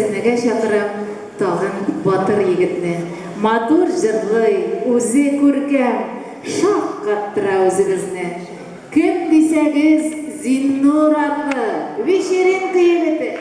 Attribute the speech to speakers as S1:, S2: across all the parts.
S1: сәхнәгә чакырып, тагын батыр егетне, матур җырлый, үзе күркәм, шаккаттыра үзебезне. Кем дисәгез, Зиннур атлы вечеринка егете.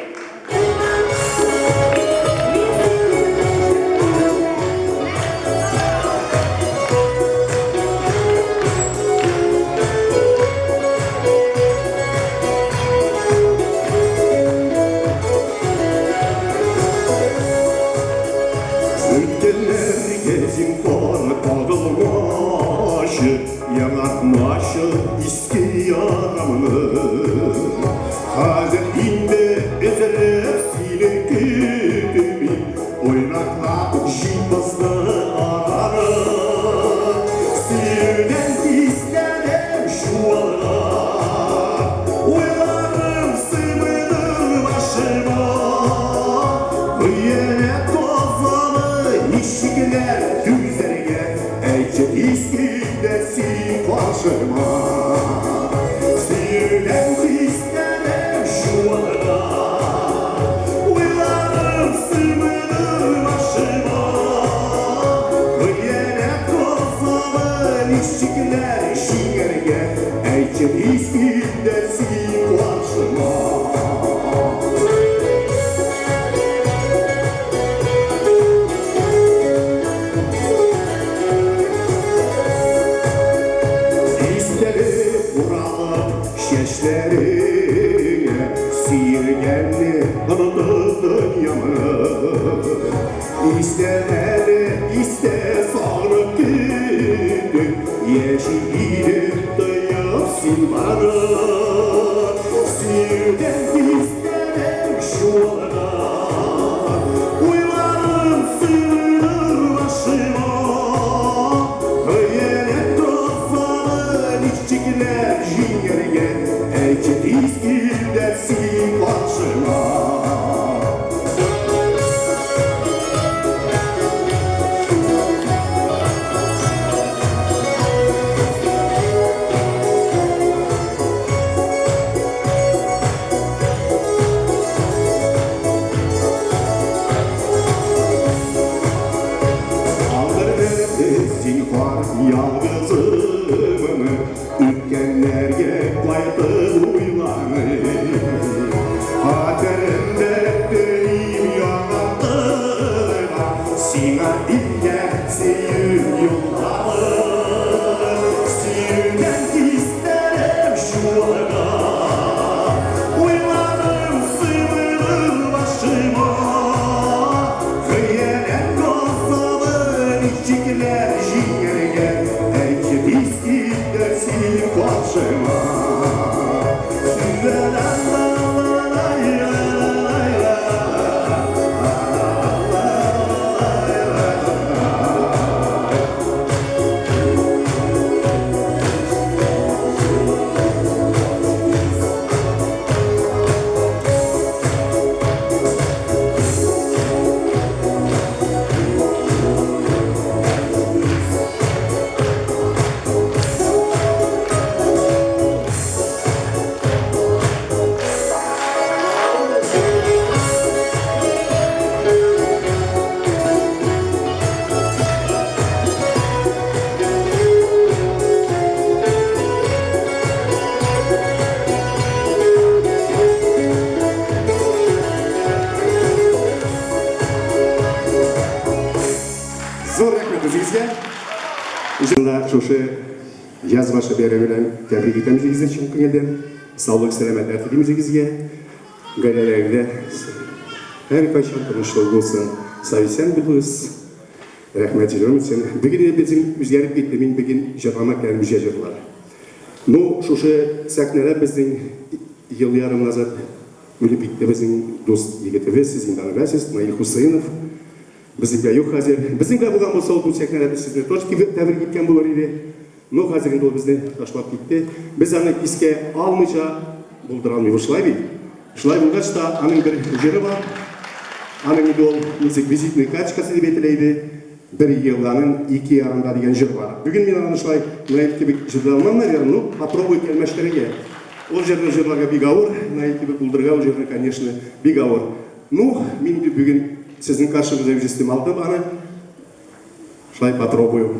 S2: Yanartmaşı iski yaramını Hazır indi ezerek silin kütümü Oynakla jibaslı ararı Sirden isterim şu ara Oylarım sığmıdır başıma Hıyene tozalı işikler düzerge Eyçet iskildesin başıma Sirden isterim şu ara Oylarım sığmıdır başıma Hıyene tozalı işikler şiirge Eyçet iskildesin başıma Şeşlerine sihirgenli anadolu'nun yanı İster hele ister sonra gündü Yeşil gidip dayıp silmanı Sihirden isterim şu ana Uylarım sığınır başıma Hayalet dostların iççikler jingere Eyçet iskildesin başıma Zinhar yalgızımı Ütkenlerge koydu uylanı Haterimde benim yanaklarına Sina dinle seyir yolları Sirden isterim şu ara Uylarım sığmırır başıma Hıyenet dostalın içikler jingere Eyçet iskildesin başıma Zor rahmet özünüzge. Жында шушы язмашы бәйрәмелән тәбрик итәбез сезне чын күңелдән. Саулык, сәламәтлек телибез сезгә. Гаиләләргә һәркайчан тынычлык булсын. Сәвисән булыгыз. Рәхмәт җирәм син. Бүген безнең үзгәреп китте. Мин бүген җырлама кәлим җырлар. Ну, шушы сәхнәләр безнең ел ярым назад үлеп китте безнең дус егетебез, сез инде беләсез, Наил Хусейнов. Безнең юк хәзер. Безнең булган булса ул сәхнәләрдә сезне точки тәбрик иткән булыр иде. Но хәзер инде ул безне ташлап китте. Без аны искә алмыйча булдыра алмыйбыз шулай бит. Шулай булгач та аның бер җыры бар. Аның инде ул ничек визитный карточкасы дип әйтелә. Бер елларның 2 ярымда дигән җыр бар. Бүген мин аны шулай Наил кебек җырлый алмам, наверное, ну попробуй кәлмәшләргә. Ул җырларга бик авыр, Наил кебек булдырга ул җырны, конечно, бик авыр. Ну, мен де бүгін сіздің қаршыңызда жүстем алды баны. Шылай попробую.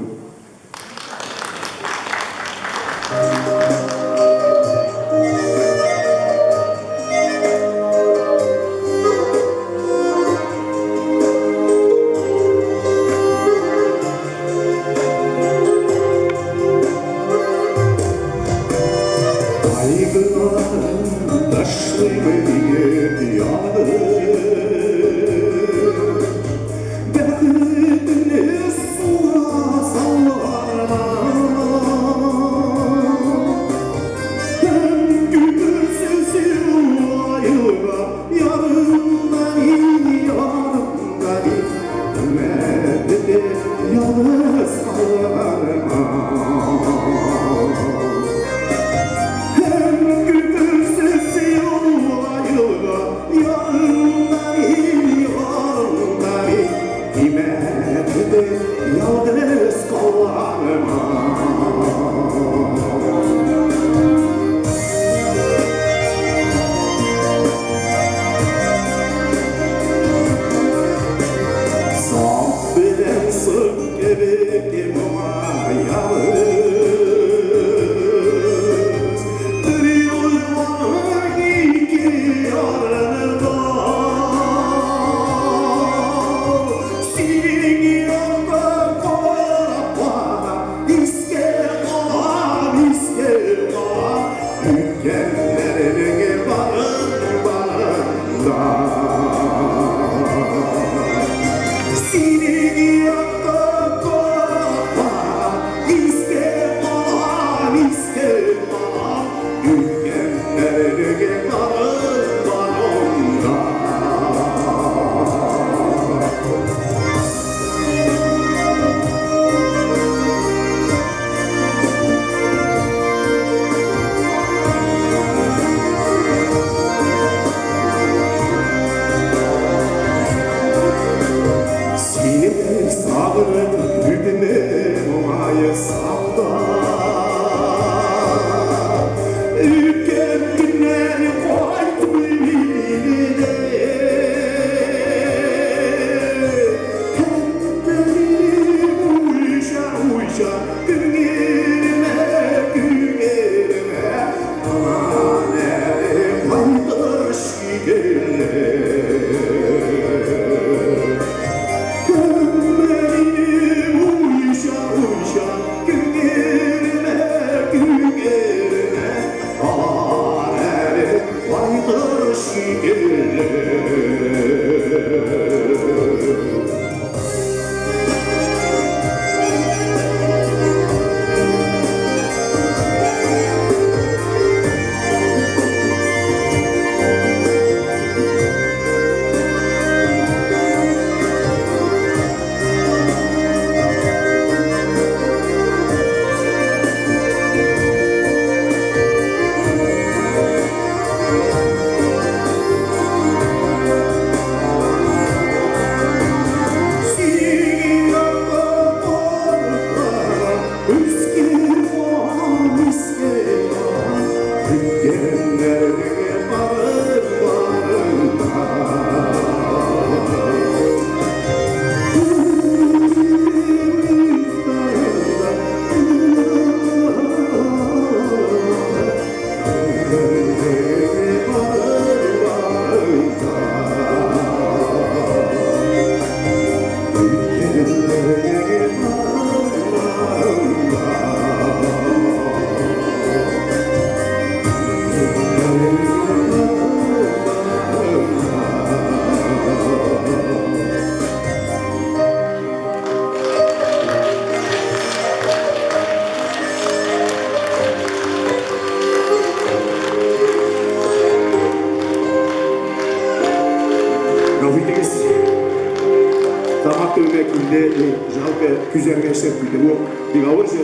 S2: Güzel serpildi. Bu bir ağır şey.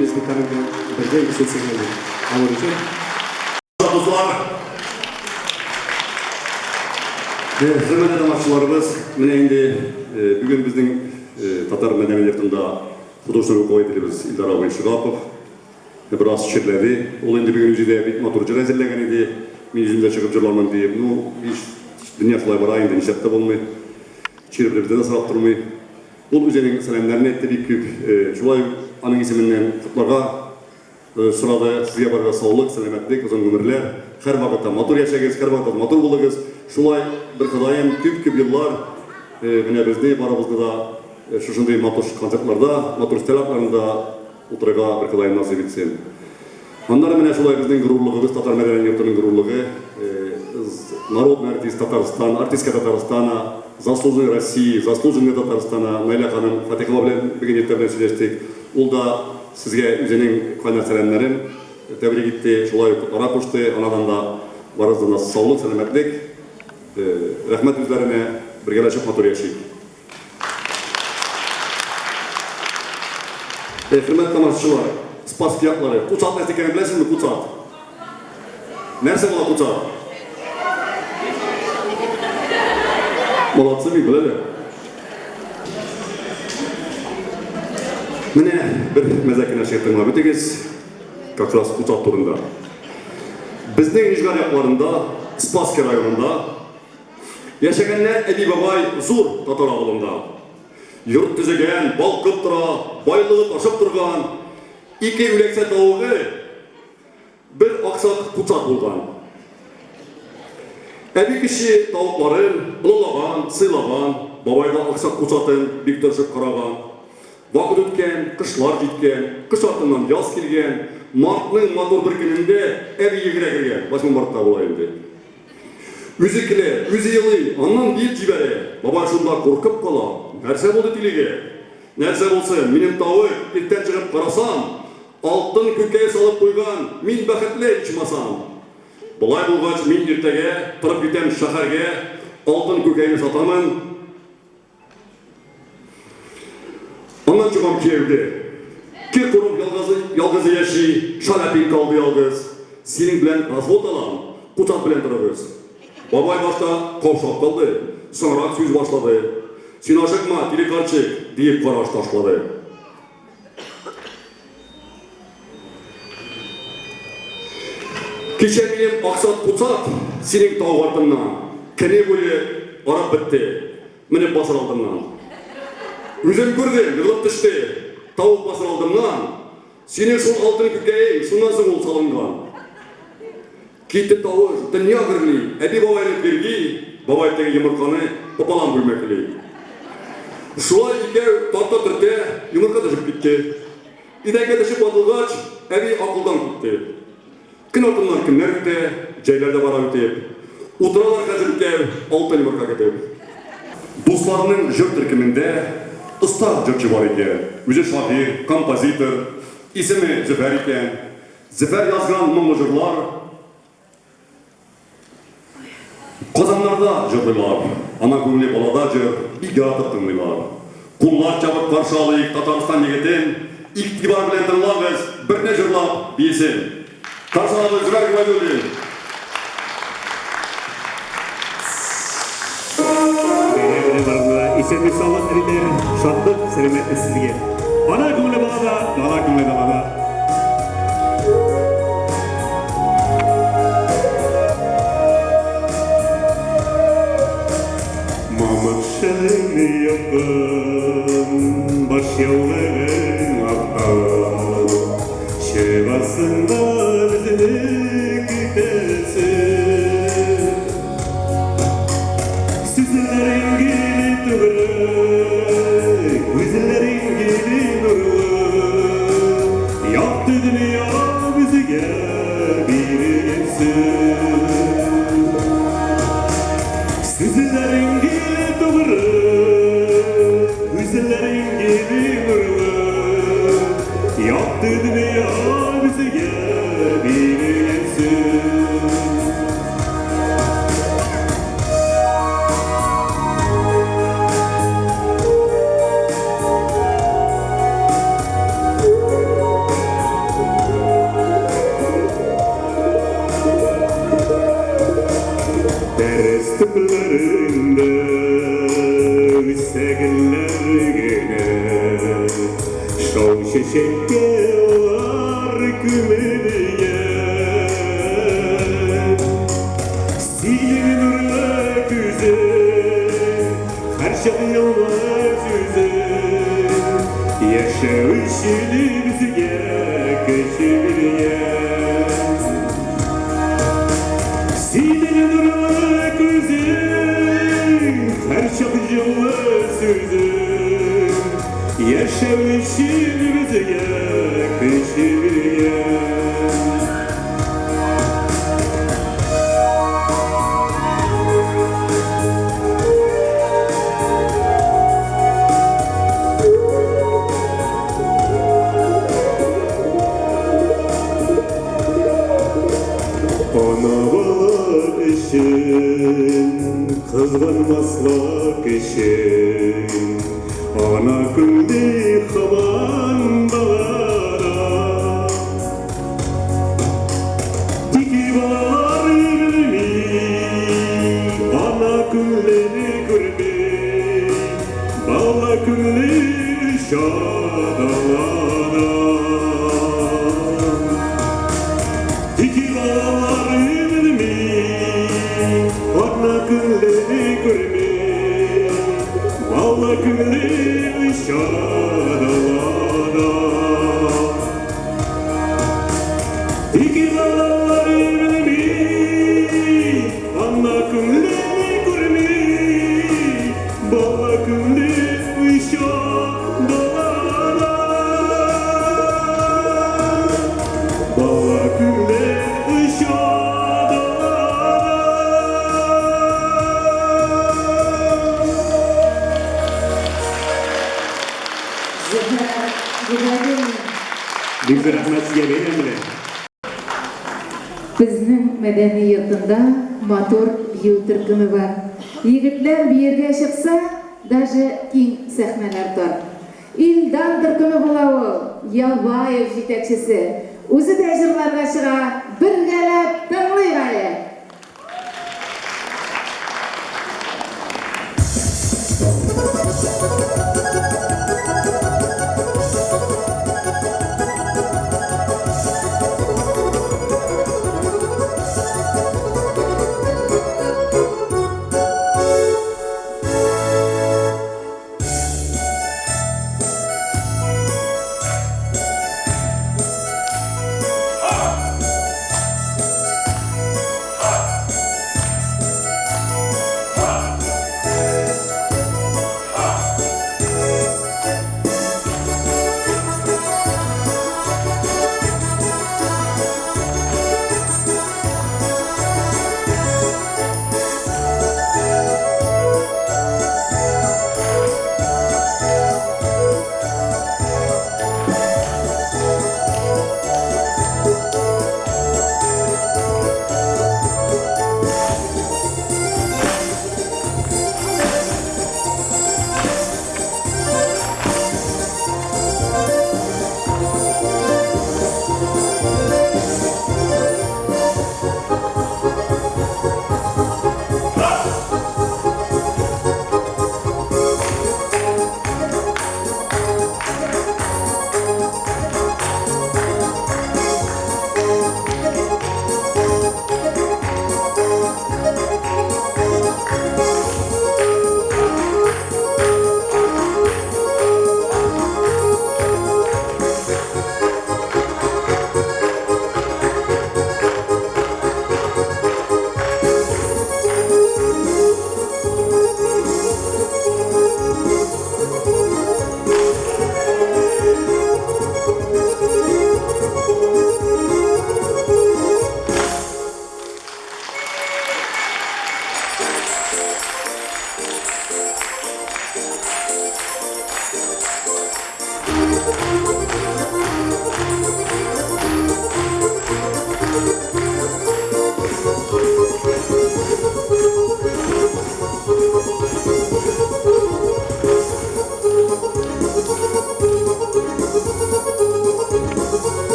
S2: Biz bir tane de yükselsinler. Ağır şey.
S3: Dostlar, hürmetli amaçlarımız, mine bugün bizim Tatar medeniyetinde huduşları koyduğumuz İldar Ağabey Şıgapov biraz şirledi. O indi bugün yüzde bir motorcu rezilleyen idi. Min yüzünde çıkıp jırlarman deyip, Dünya şulay barayın da nişatta bolmay. Çiribiribizde de sırap durmay. Бұл өзенің сәлемдерін етті бек көп. Шулай аның есімінен құтларға сұрады. Сізге барға саулық, сәлеметтік, ұзын өмірлер. Әр вақытта матур яшагыз, әр вақытта матур болыңыз. Шулай бір Құдайым көп еллар міне бізде барымызды да шушындай матур концертларда, матур стеллакларында отыруға бір Құдайым насип етсін. Андар міне шулай біздің ғұрурлығымыз, татар мәдени йортының ғұрурлығы, народный артист Татарстан, артистка Татарстана, заслуженный России, заслуженный Татарстана, Найля ханым Фатихова белән бүгін ертеңнен сөйлештік. Ул да сезгә үзенең кайнар сәламнәрен тәбрик итте, шулай ара кушты, анадан да барыгызга саулык, сәламәтлек, рәхмәт үзләренә, бергәләшеп матур яшик. Хөрмәтле тамашачылар, Спас фиатлары, куцат нәрсә икәнен беләсезме, куцат? Нәрсә була куцат? Молодцы, бик беләләр. Менә бер мәзәкне шәйтанга битегез, как раз куцат турында. Безнең Нижгар якларында, Спасский районында яшәгәннәр Әби бабай зур татар авылында. Йорт төзегән, балкып тора, байлыгы ташып торган, ике үләксә тавыгы, бер аксак куцат булган. Әби кеше тавыкларын буллаган, сыйлаган, бабайда аксак куцатын бик тырышып караган. Вакыт үткән, кышлар җиткән, кыш артыннан яз килгән, мартның матур бер көнендә әби йөгерә кергән, 8 мартта була инде. Үзе килә, үзе елый, аннан бит җибәрә. Бабай шунда куркып кала. Нәрсә булды тилеге? Нәрсә булсын, минем тавык иртән чыгып карасам, алтын күкәй салып куйган, мин бәхетле ичмасам. Болай булгач, мин иртәгә торып китәм шәһәргә, алтын күкәйне сатамын. Аннан чыгам кияүгә. Кир курып ялгыз яши, шалапин калды ялгыз. Синең белән развод алам, кутат белән торыгыз. Бабай башта каушап калды, соңрак сүз башлады. Син ашыкма, тилекарчык, диеп караш ташлады. Кичә минем аксат куцат, синең тау артыннан, кәне буе арап бетте, менеп басыр алдымнан. Үзем күрдем, йырлап төште, тау басыр алдымнан, синең шул алтын күкәйең, шуннан соң ул салынган. Китте тауы, дөнья гырли, әби бабайны берги, бабай теге йомырканы попалам бүлмәкли. Шулай икәү тарта төртә, йомырка төшеп китте. Идәнгә төшеп атылгач, әби акылдан китте. Көн артыннан көннәр үтә, җәйләрдә бара үтеп. Утыралар хәзер икәү, алтын йомырка китеп. Дусларның җыр төркемендә оста җырчы бар икән. Үзе шагыйрь, композитор, исеме Зөфәр икән. Зөфәр язган моңлы җырлар Казаннарда җырлыйлар, ана күңеле балада җыр, бик яратып тыңлыйлар. Куллар чабып каршы алыйк Татарстан егетен, игътибар белән тыңлагыз, берне җырлап бисен. Каршы алабыз Зөфәр Гыймадуллин.
S2: Исәнлек саулык әдиләр, шатлык, сәламәтлек сезгә. Ана күңеле балада, бала күңеле балада. Мамыкшаны якын, баш яулыгын актан, чыгасында безне көтәсен. Сүзләрең гели түгел, күзләрең гели нурлы, якты дөнья безгә бирелсен. Сүзләрең гели түгел, күзләрең гели нурлы, якты дөнья безгә бирелсен. Төпләрендә үсәгәннәр генә шау чәчәккә алар күмелгән. Синең нурлы күз yeşil bizge geçiriyor. Senin nurlu gözün, her çapıcılı sözün, yaşam yeşil bizge geçiriyor. Ana balık için, kızgınmaslık için, ana gündü havan dağlara. Tiki var ilmi, ana günleri görme, bağla günleri şadalara. Tiki var ilmi, ana günleri görme, bağla günleri şadalara. Tiki var ilmi, ana günleri görme, bağla günleri şadalara. Bağla günleri şadalara. Büyük bir rahmet sizge verilmeli.
S1: Bizning madaniyatında motor biyu türkümü var. Yigitler bir yerge çıksa, даже keng sahneler tor. İldan türkümü bulağı, Yalvayev yetekçisi. O'zi tejirlarga çığa, birgalab tinglaylik.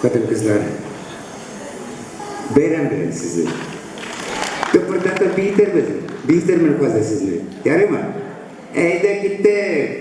S4: kadın kızlar. Bayram bilen sizi. Tıpırdatı bihter fazla sizni. Yarı mı? Eyde gitti.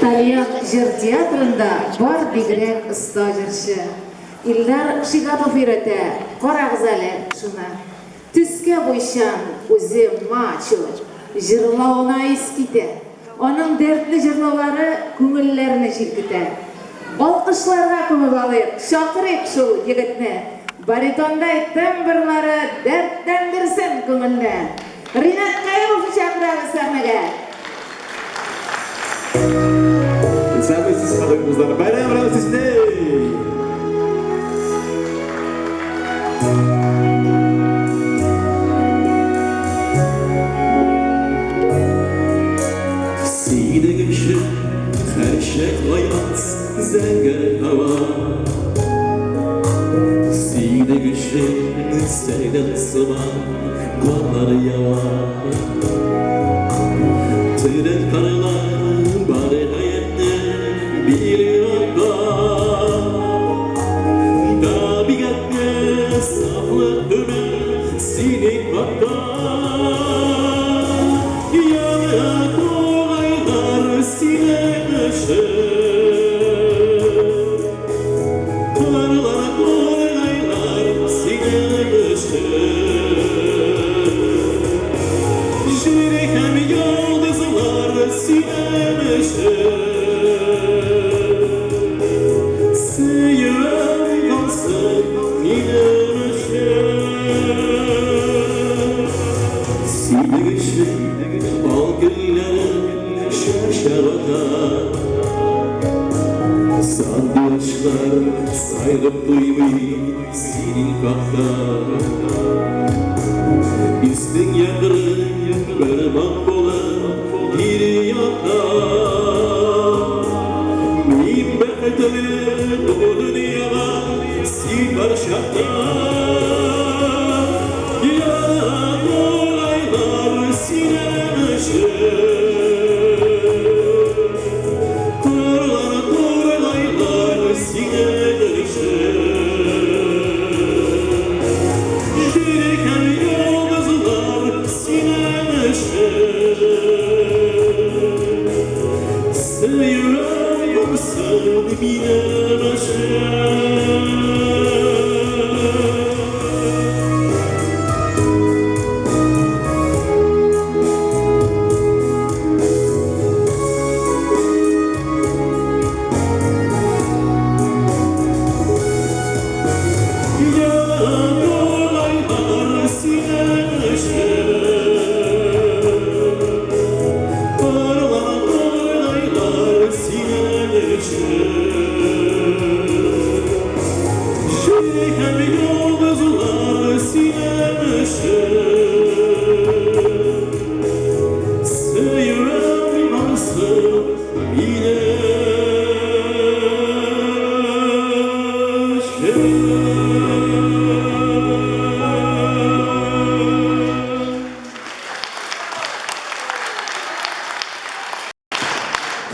S1: Talyan Jır Teatrında var bigirek usta jırşı. İllar Şigatov irete, Qorag'zali şuna. Tüske boyşan, o'zi maço, jırlağına eskide. Onun dertli jırlağları көңілләріне жилките. Alkışlarga көміп алайық, шақырайық шул егітні. Баритондай тембрлары дәрттендірсін көңілні. Ринат Қайыровты шақырамыз сахнеге.
S2: Sabırsiz kadın kızlar. Bayram bravo sizde.
S5: Side güçlü her şey hayat zenger hava. Side güçlü seyden sıvan kolları yava. Tırın karılar bari hayatı biliyor da. Da bir gitme saflı ömür sinik hatta. Yana kolaylar sinik. Şirikem yıldızlar sinemeşe Seyirem kalsın inemeşe Sinegeşe al güllerim şaşarada Sandıçlar saygıp duymayı senin kakta İstin yakırı Berman bolan bir yakta Min beketimi bu dünyada sil barşakta Ya dolaylar sinemeşe Torlar dolaylar sinemeşe Şiriken yıldızlar sinemeşe Seyirem yoksun binemeşe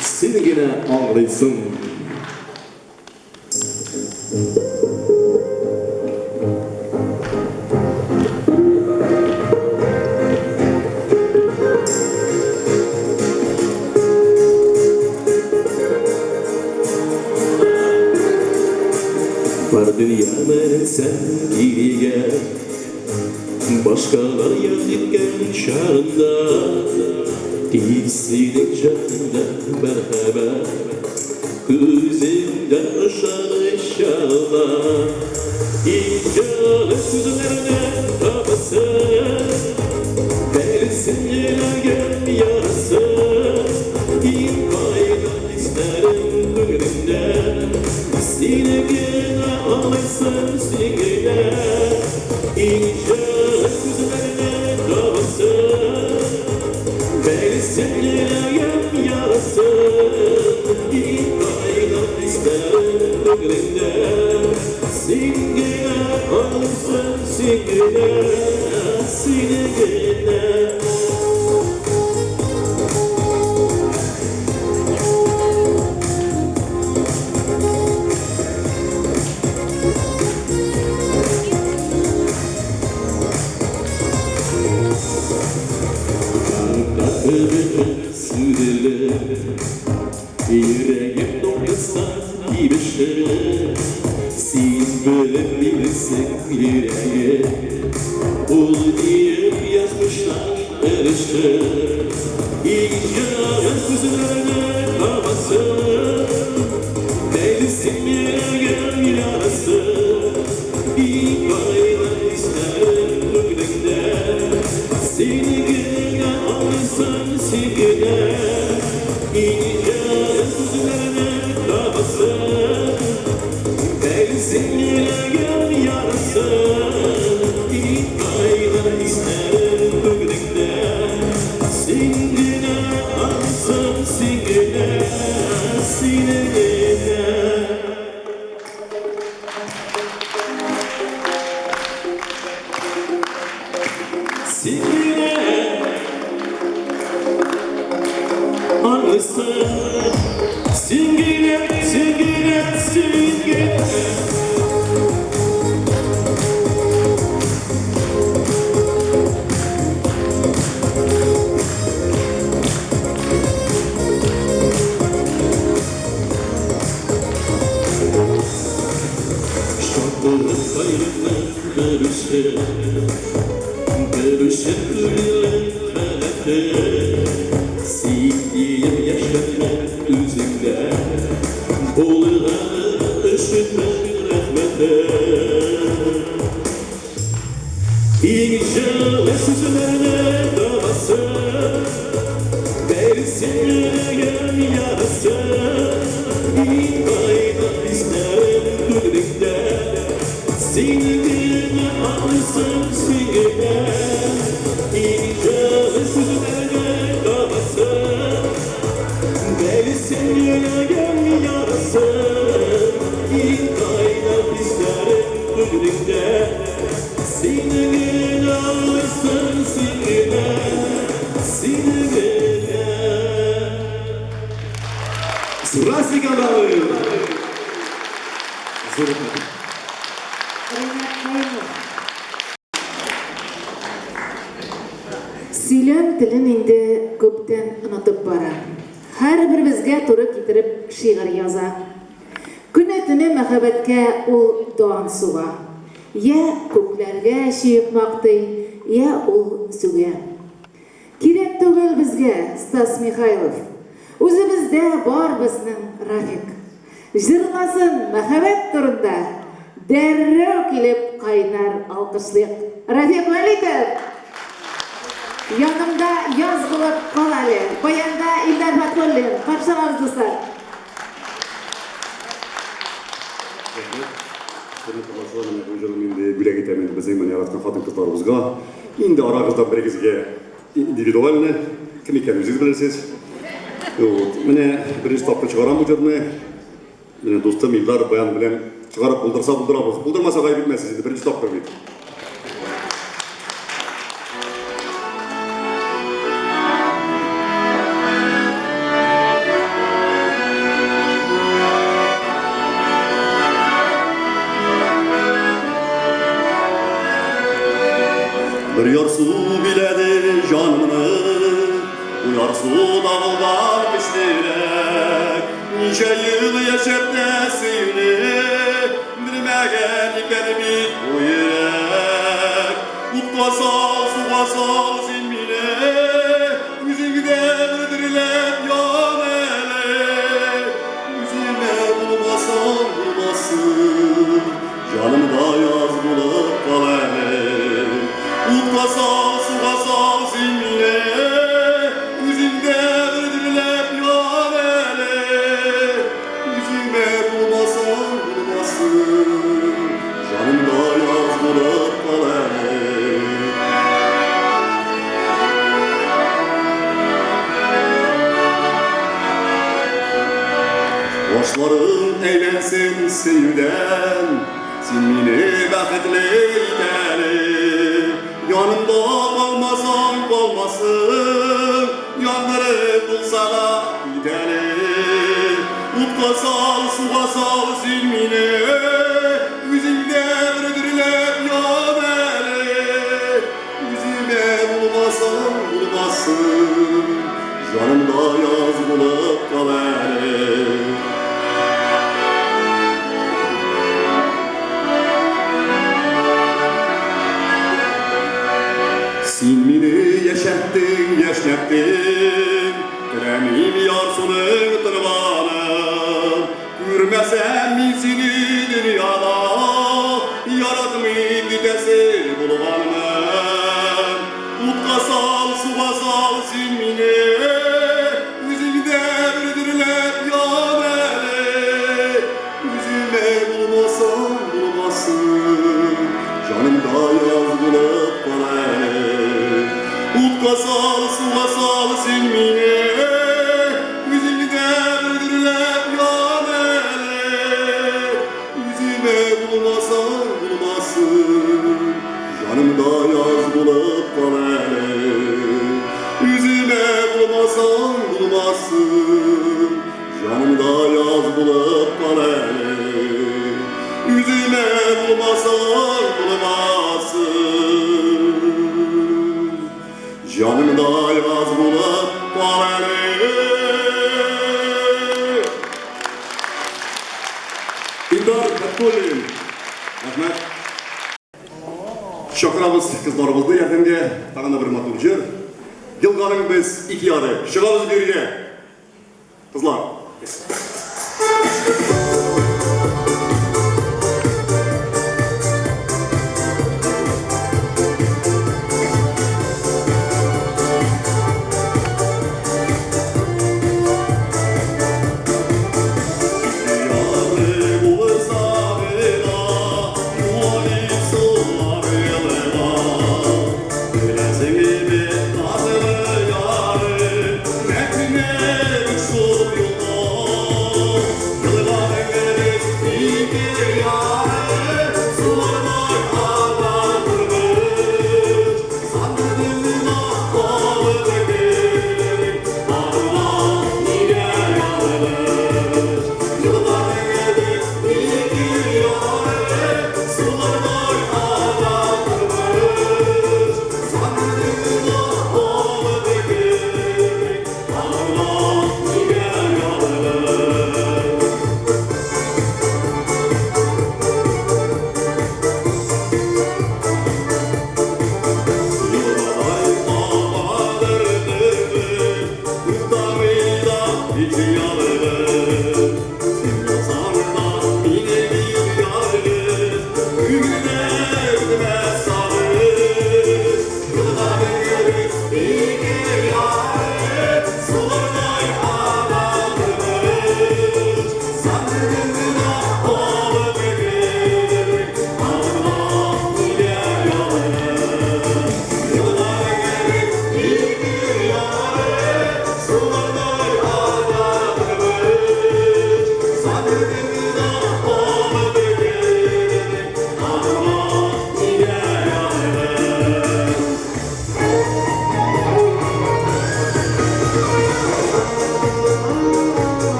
S5: Seni gene ağlaysın Vardın yarmen sen iriye Başkalar yazıkken şarında Değilsinin canında merhaba Gözünden aşağı inşallah İnşallah sözlerine babası Belsin yine yarası İnkaydan isterim bugünümden Sine gene ağlaysın sigine İnşallah sözlerine babası Belsin yine yarası İnkaydan isterim bugünümden Sine ağlaysın sigine Sine gene Sürele yüreğim doysa gibi şey Sen böyle bilirsin yüreğe Ol diye yazmışlar erişte İnşallah sözlerine kalmasın Değilsin yüreğim yarası Bir bayrak isterim bugünde Seni gene alırsan sigine İnşallah sözlerine kalmasın Değilsin yüreğim yarası Bir bayrak isterim bugünde Seni gene alırsan sigine Sigine Sigine Anlısın Sigine, sigine, sigine Şartların kaybetler görüşe Görüşe gülülen felek rahmeti Sevdiğim yaşatmak üzümde Bolğanı üşütmek rahmeti İnşallah süzülerine davası Versinleyen yarası İnayda bizlerin gülükte Senin ağrısın singine İnşallah süzülerine davası Versinleyen yarası İnayda bizlerin gülükte Senin ağrısın singine Singine
S3: Здравствуйте, каналы!
S1: Сөйлем тілін енді көптен ұнатып бара. Her birimizge to'g'ri keltirib she'r yoza. Kuni tuni muhabbatga ul don suva. Ya ko'klarga shiyib maqtay, ya ul suga. Kerak tug'il bizga Stas Mikhailov. O'zimizda bor bizning Rafik. Jırlasın muhabbat turida darrov kelib qaynar alqishliq. Rafik Malikov. Yanımda yaz bulup kalalı, bayanda İldar Fatkollin, karşılarız dostlar.
S3: Endi bilek etamen bizning mana yaratgan xotin qizlarimizga endi orangizdan birigizga individualni kim ekanligingizni bilasiz. Mana birinchi topda chiqaram bu jo'rni. Mana do'stim Ildar bayan bilan chiqarib buldirsa buldiramiz. Buldirmasa g'ayib etmaysiz endi birinchi topda bu. Bir yarsu biledi canını, bu yarsu dağıldan piştirek. Nice yıl yaşap da seni, bilmegen kalbim bu yürek. Utla sal, suğa sal zilmine, yüzünde öldürülep yan ele. Yüzüme bulmasan bulmasın, canımda yaz bulup kalene. Utla sal, suğa sal zilmine, yüzünde öldürülep yan ele. Yüzüme bulmasan bulmasın, canımda yaz bulup kalene. Başların eğlensin sevden, zilmini bəxtli edelim. Yanımda kalmasan kalmasın, yanları bulsa da gidelim. Utla sal, suğa sal zilmine, yüzünde öldürülep yan ele. Yüzüme bulmasan bulmasın, yanımda yaz bulup kal ele. Silmini yaşattın, yaşlattın, kremim yarsunun tırvanı. Görmesem mi seni dünyada, yaratmayın gidesi bulvanı. Utla sal, suğa sal silmini, yüzünde öldürülep yan ele. Yüzüme bulmasan bulmasın, canımda yaz bulup kal ele. Utla sal, suğa sal silmine, yüzünde öldürülep yan ele. Yüzüme bulmasan bulmasın, canımda yaz bulup kal ele. Yüzüme bulmasan bulmasın, canımda yaz bulup kal ele. Yüzüme bulmasan bulmasın, canımda yaz bulup kal ele. İldar Fatkollin, rahmet. Şakıramiz kızlarımızda yardımga tag'in bir motor jir. Yılgarın biz iki yarı. Şıkalız biriyle. Kızlar.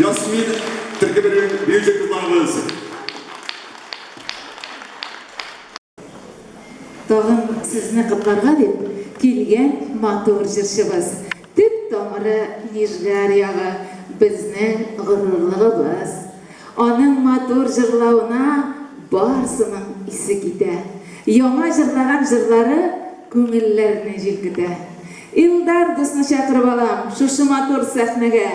S3: Yasmin Türkiye'nin büyüyecek kızlarımız.
S1: Tağın sizni qıtlarga dep kelgen mator jırşыбыз. Tüp tomiri Nijgar yağı bizni gururligimiz. Onun mator jırlauına barsının isi kite. Yama jırlagan jırlары көңілләрне җилкетә. Илдар дусны чакырып алам, шушы матур сәхнәгә.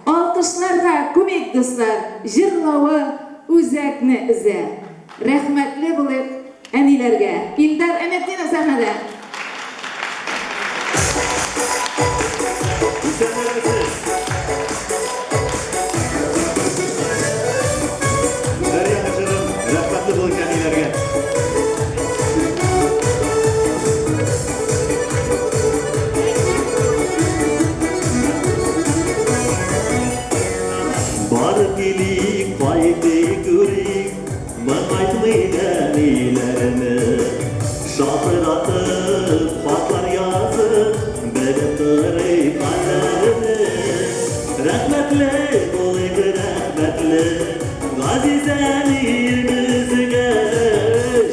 S1: Alkışlarga күмәк дуслар, җырлавы үзәкне үзә. Рәхмәтле булыйк әниләргә. Илдар Әнәтдинов сәхнәдә.
S5: Дәрья Хәшәров, рәхмәтле булыйк әниләргә. Барып келейік, байыпты көрейік, маңайтылыйды әниләріні. Шатыратып, хаттар язып, біліп тұрып қадіріні. Rahmetli olaydı rahmetli Azizeni yüzüge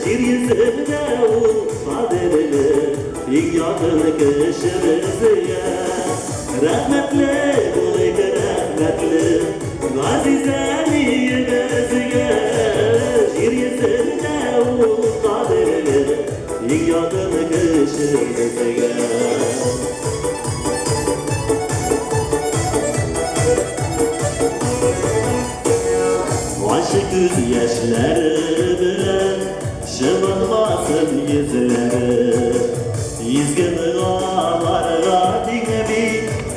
S5: Şir yüzünde o kaderli İlk yakın kışımızıya Rahmetli olaydı rahmetli Azizeni yüzüge Şir yüzünde o kaderli İlk yakın kışımızıya Aşık göz yaşları bilen şıvılmasın yüzleri İzgini ağlarla dinlebi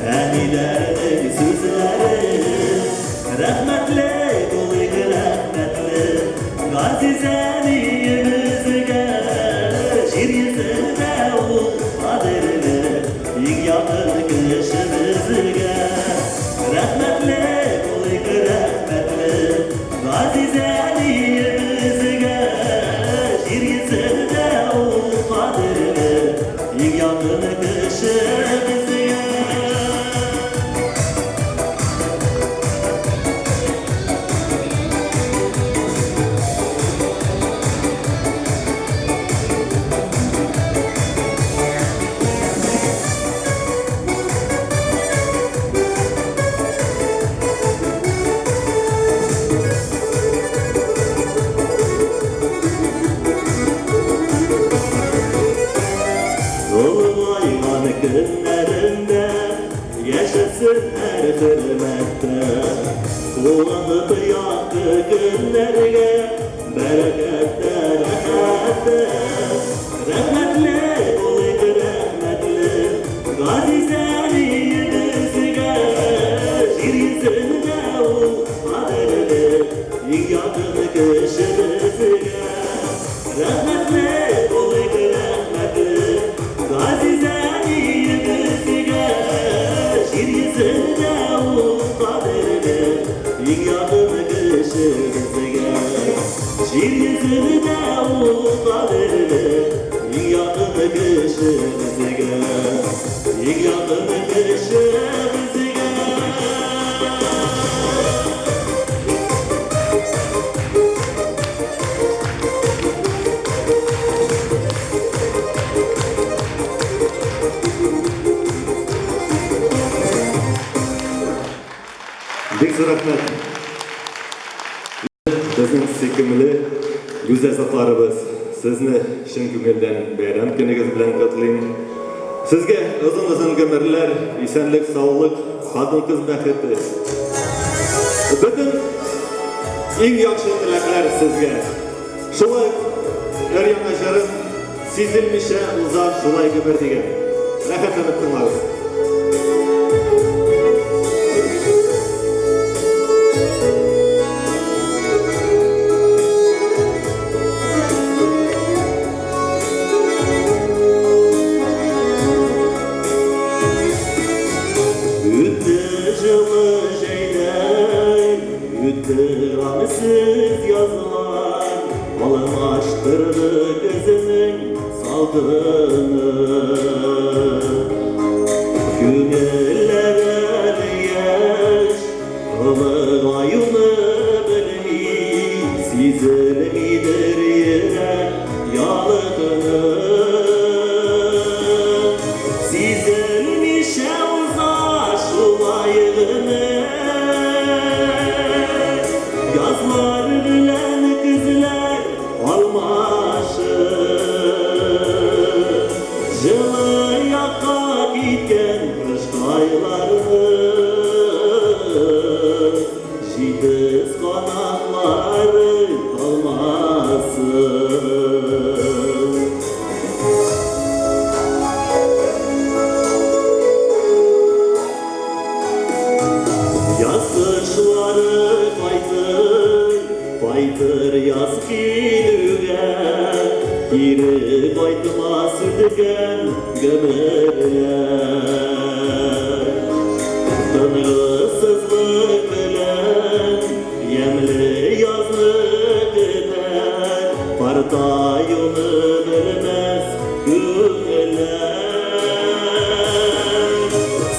S5: ehlilerin sözleri Rahmetli kuluydu rahmetli Gazizeni yüzüge Şir yüzünde o kaderli İlk yakın kışımızıge Rahmetli kuluydu rahmetli Azizeni yüzüge Şir yüzünde o kaderli İlk yakın kışımızıya Olmayman günlerinde yaşasın her hürmette Kullanıp yaktı günlerine berekette rahmette Rahmetli olaydı rahmetli Gazizeni yüzüge Şir yüzünde o kaderli İlk yakın kışımızıge Rahmetli olaydı rahmetli Azizeni yüzüge Şir yüzünde o kaderli İlk yakın kışımızıge Şir yüzünde o kaderli İlk yakın kışımızıge İlk yakın kışımızıge Bek rahmet. Bizning sekimli güzel saflarimiz sizni chin ko'ngildan bayram kuningiz bilan qutlayman. Sizga uzun ömürler, esenlik, sog'lik, farzand baxti. Bütün eng yaxshi tilaklar sizga. Shulay Yaryan asharim sezilmisha uzoq shulay bir degan. Rahmatlanib turamiz. Anısız yazılan Alım açtırdı gözümün saldırını Gönüllere yaş Kılı ayını bilmeyi Sizilmidir yere yalıdını Sizilmişe uzaş ulayını Yazlar bilen kızlar almaşı Жылы yakka gitken kış aylarını Jidiz kanatları kalmasın Yaz kışları Baytır yaz kilüge Geri baytıma sürdügen gömürler Tanrısızlık bilen Yemli yazlık eder Partayını bilmez gönüller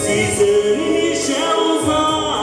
S5: Sizin işe uzak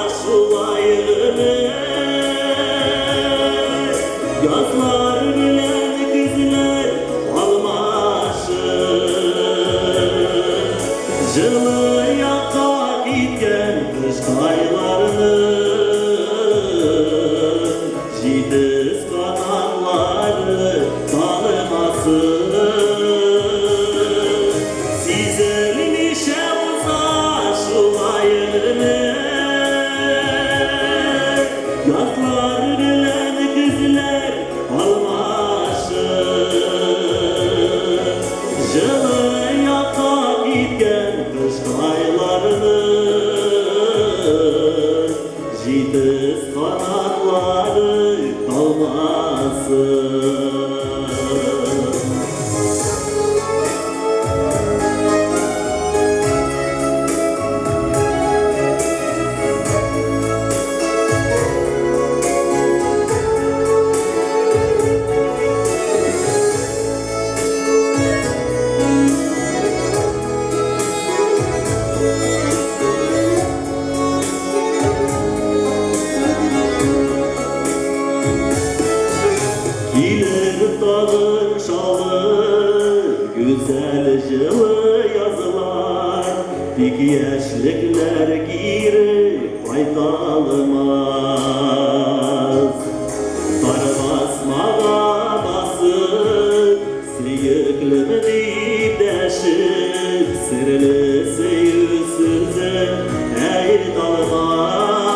S5: kanatları kalmasın. Gelir dağın şalı, güzel jılı yazılar, dik yaşlıklar girip faydalamaz. Dar basmağa basıp, sıyıklımı dipdeşip, sırlı yüzsüzü ey dalmaz.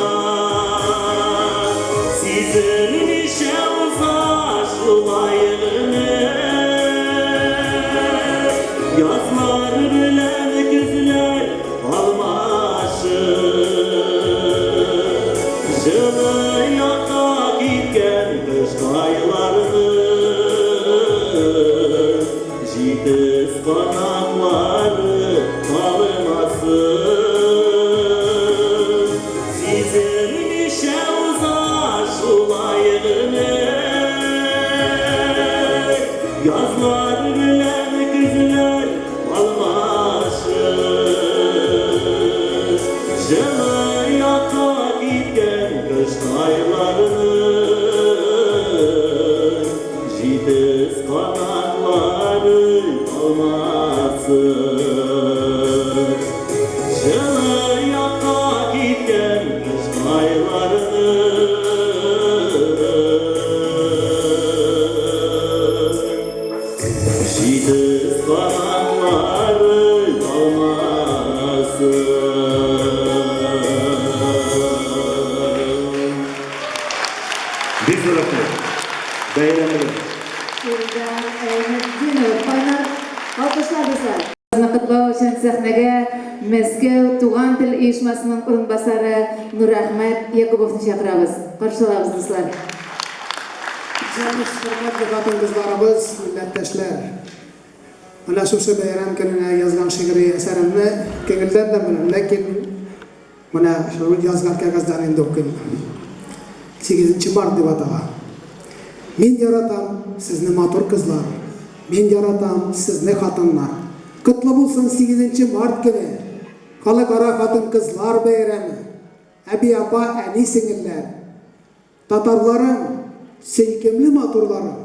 S5: Sizin işe uzar şulayını, yazlar bilen güzler almaşır. Jılı yaka gitken kış aylarını, jitis kanatları kalmasın. Sizin işe uzar şulayını, yazlar bilen güzler almaşır. Jılı yaka gitken kış aylarını, jitis kanatları kalmasın. Jılı yaka gitken kış aylarını, jitis kanatları kalmasın.
S4: Bir sonraki. Bayramlar.
S1: İlder Eymetdinov oynar. Alkışlar dostlar. Kutlaw üçün sahnege Meskew Tugan Til Uyuşmasının orunbasarı Nurahmet Yakubovni chaqiramiz. Qarshi olamiz dostlar.
S6: Aziz hurmatli xotin-qizlarimiz, millatdoshlar. Mana shu bayram kunida yozgan she'riy asarimni ko'ngildan bilaman, lekin mana shu yozgan qog'ozdan endi o'qiyman. 8-mart deb atalgan. Men yaratam sizni motor qizlar. Men yaratam sizni xotinlar. Kutlu bo'lsin 8-mart kuni. Xalqaro xotin-qizlar bayrami. Abi apa, ani singillar. Tatarlarım, sevgimli motorlarım.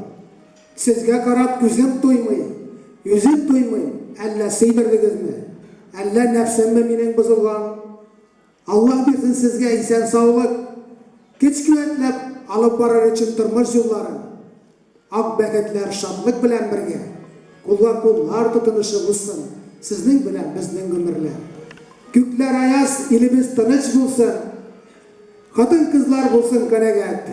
S6: Sizge karab gözüm toymay, yüzüm toymay. Alla seydirdiniz mi? Alla nefsimmi mening buzulgan. Allah bersin sizge isen sağlık. Güç kuvvetlep alıp barar için turmuş yolları. Ak beketler şadlık bilen birge. Kullar kullar tutunuşu bulsun. Sizning bilen bizning ömürler. Gökler ayaz, ilimiz tınıç bulsun. Kadın kızlar bulsun kanegat.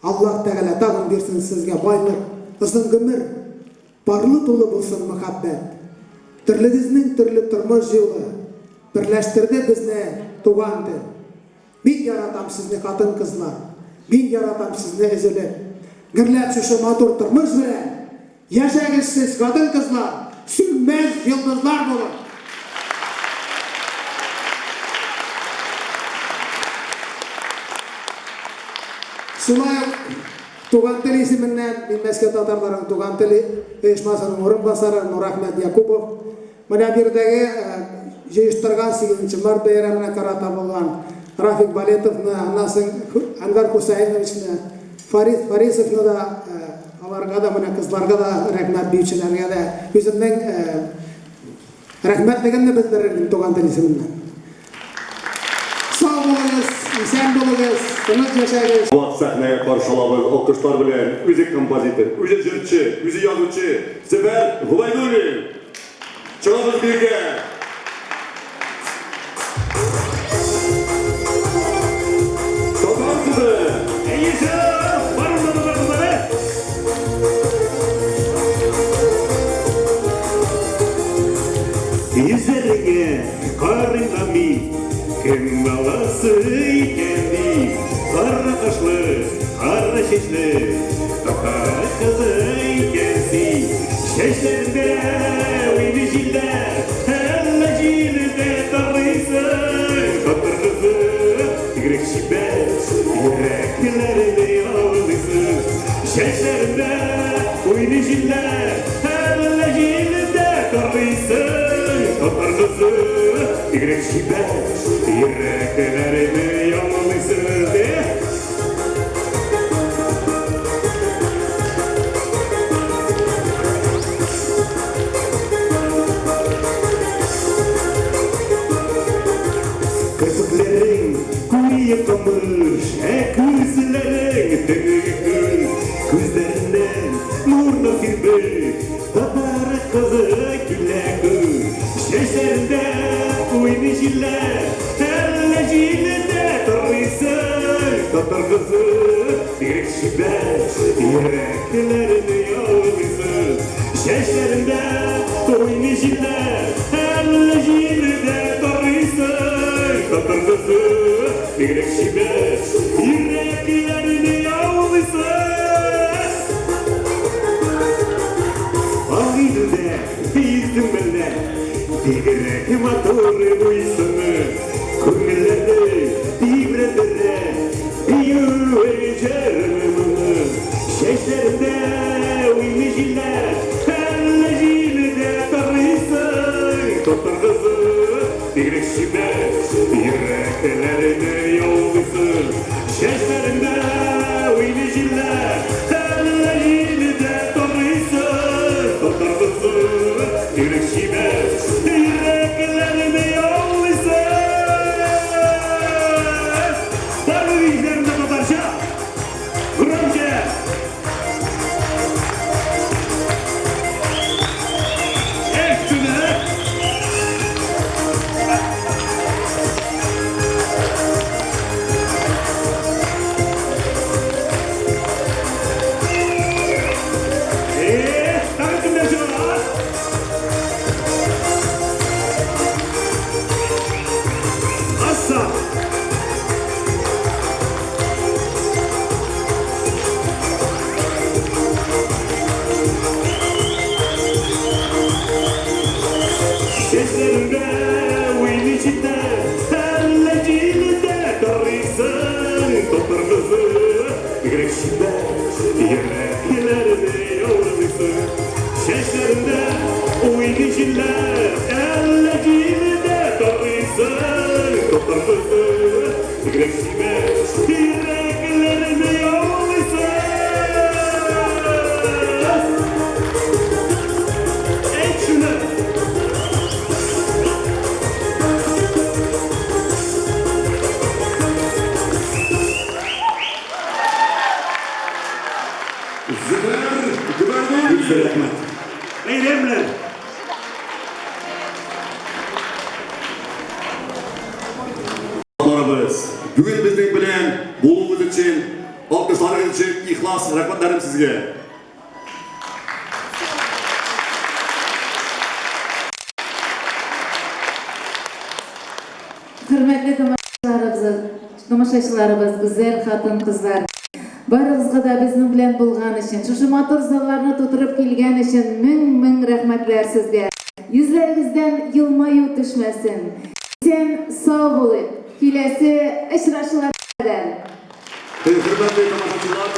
S6: Allah Teala tağın versin sizge baylık, uzun ömür, barlı dolu bulsun muhabbet. Türlüğünün türlü turmuş yolu, birleştirdi bizni tuğandı. Ben yaratam sizni kadın kızlar, ben yaratam sizni ezilip. Gürlep şu motor turmuş bilen, yaşayın siz kadın kızlar, sünmez yıldızlar bulun. Sulay Tugan Tili isiminden Meskew Tatarların Tugan Tili uyuşmasının orunbasarı Nurahmet Yakubov. Mana birdagi jeyishtirgan 8-mart bayramına karata bo'lgan Rafik Baletovni, anasın Anvar Husaynovichni, Farid Farisovni da alarga da mana qizlarga da rahmat buyurchilarga da o'zimning rahmatligimni bildiraman Tugan Tili isiminden. Sağ olunuz, isen bo'lunuz, tinch yashaysiz.
S3: Bu sahneye karşı alamız alkışlar bilen müzik kompozitör, müzik jırtçı, müzik yazıcı Sefer Hubaydoğlu. Çalamız birge. Tatar kızı.
S5: İyisi, var mı kızları? Yüzlerine karnami, kim balası ikendi, şeşli Tatar kızı ikensi Şeşlerinde uydu jiller Hella jilde tarrıysa Tatar kızı tigrek şibet Yüreklerinde yağlısı Şeşlerinde uydu jiller Hella jilde tarrıysa Tatar kızı tigrek şibet Yüreklerinde yağlısı Köpüklerin kuyu kamış Gözlerin dönüyor Gözlerinden nurla firme Tatar kızı gülekür Şeşlerinde uydu jiller Elle jilde tarrıysa Tatar kızı bir şibet Yüreklerini yağlısı Şeşlerinde uydu jiller Elle jilde tarrıysa Tatar kızı bir şibet Yüreklerini yağlısı Ağıydı yüzdüm benle Digrek motoru uysunu Kurnelerde dibredere Yürüyeceğim Şeşlerinde uydu jiller Elle jilde tarrıysa Tatar kızı Digrek şibet Yüreklerini yağlısı Şeşlerinde uydu jiller Elle jilde tarrıysa Tatar kızı Digrek şibet Yüreklerini yağlısı Var vicdanında Tatarca Gramca Eftüne Tanıtım yaşıyorlar Assa Şeşlerinde uydu jiller Elle jilde tarrıysa Tatar kızı Tigrek şibet Yüreklerini yağlısı Şeşlerinde uydu jiller Elle jilde tarrıysa Tatar kızı Tigrek şibet Yüreklerini yağlısı Et şunu
S4: Yüksel Ahmet.
S5: Eylemler
S3: Allah'ımız, bugün bizden bilen bulunduğunuz için, alkışlarınız için ihlas, rahmetlerim sizge.
S1: Hürmetli tomoshachilarimiz, güzel xotin qizlar. Barig'izga da bizni bilan bo'lgan uchun, shu motor zallarni to'tirib kelgan uchun ming rahmatlar sizga. Yuzlaringizdan yilmayu tushmasin. Sen sog' bo'ling. Kelasi uchrashuvlarda.
S3: Hürmetli tomoshachilar,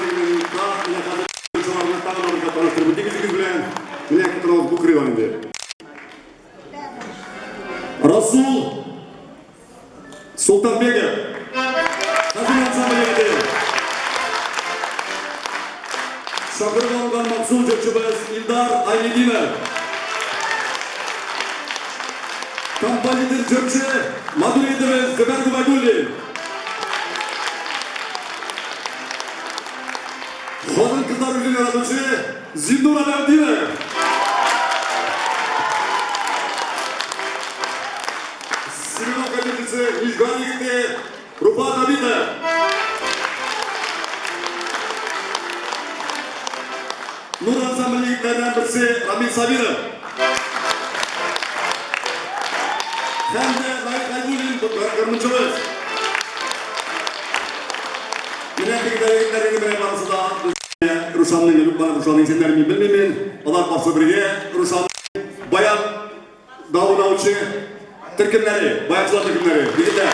S3: Mülakatı tanımadık tanıştırıp dikiziniz bilen mülakatınız bu krivanında. Rasul Sultanbekov Hazin ansambliyada Şakirib olgan mas'ul jo'qchimiz Ildar Aylidinov Kompaniyadir jo'qchi Maduriyevimiz Zubayr Gubagulli Xotin qizlar uyini yaratuvchi Zindura Navdinov Sinema komediyasi Mijgon yigiti Rufat Abidov Nur ansambli yigitlaridan birisi Ramil Sabirov hamda Layik Aygulin yordamchimiz Minatli yigitlarini bilan barasida Рушанның Любман Рушанның сендерін білмеймін. Олар басы бірге Рушанның баян дауынаучы түркімлері, баяншылар түркімлері. Дегенде.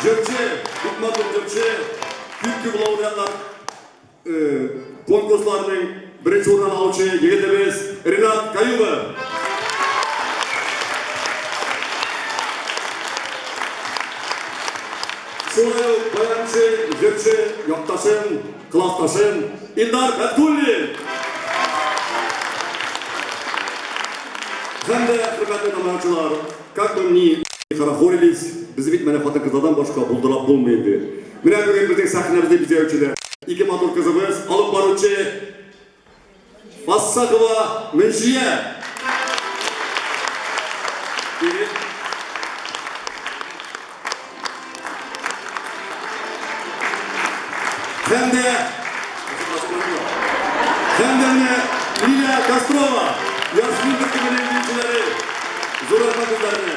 S3: Жырчы, Любман жырчы, күлкі бұлауыдағылар конкурсларының бірінші орнын алушы егетіміз Ринат Каюбы. Солай баяншы, жырчы, яқташым, класташым Илдар Фәткуллин. Hem de hürmetli damlacılar, как бы мне хорохорились, biz bit mene fatın kızlardan başka buldurap bulmayındı. Mine bugün bizim sahnemizde bize ölçüde. İki matur kızımız, alıp barutçı, Fassakova Münşiye. Hem de Lila Kastrova, yaşlı Türkmen'in büyükçileri, Zorlatma kızlarını.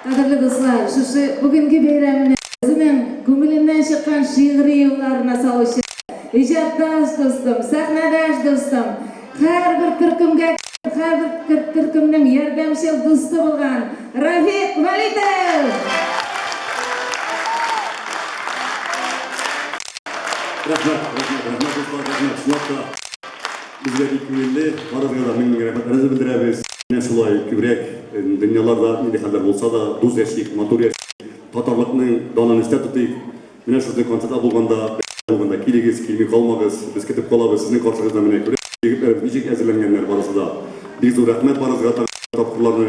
S1: Qadrli do'stlar, bugungi bayramni o'zining ko'nglimdan chiqqan shi'riy yo'llarini soluvchi ijoddosh do'stim, sahnadosh do'stim, har bir turkumning yordamchi do'sti bo'lgan Rafiq Validov.
S3: Rahmat do'stlar, rahmat. Shunaqta bizga ko'ngilli, barchaga ming rahmatlarimizni bildiramiz. Şulay kübrek dünyalarda ne kadar olsa da duz yaşayık, motor yaşayık, tatarlıkның данын істеп тұтайық. Міне шүрді концертта болғанда келегіз, келмей қалмағыз, біз кетіп қалабыз, сіздің қаршығызда міне көрек егітлеріміз нешек әзірленгендер барысы да. Бекзу рахмет барызға тапқырларны.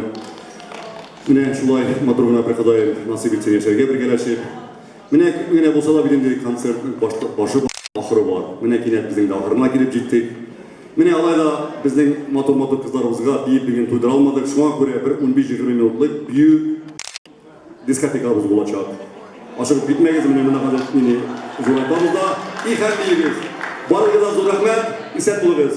S3: Міне шулай моторғына бір қадайын насып етсен ешерге бір келешіп. Міне болса да білемде концерттің башы ақыры бар. Міне кенет біздің де ақырына келіп жеттік. Mine alayda bizden motor kızlarımızga deyip bir gün tuydur almadık. Şu an göre bir 15-20 minutluk büyük diskotekamız olacak. Aşık bitmeyiz mine kadar zorlatamızda iyi hem iyiyiz. Barıgıza zor rahmet, istek buluruz.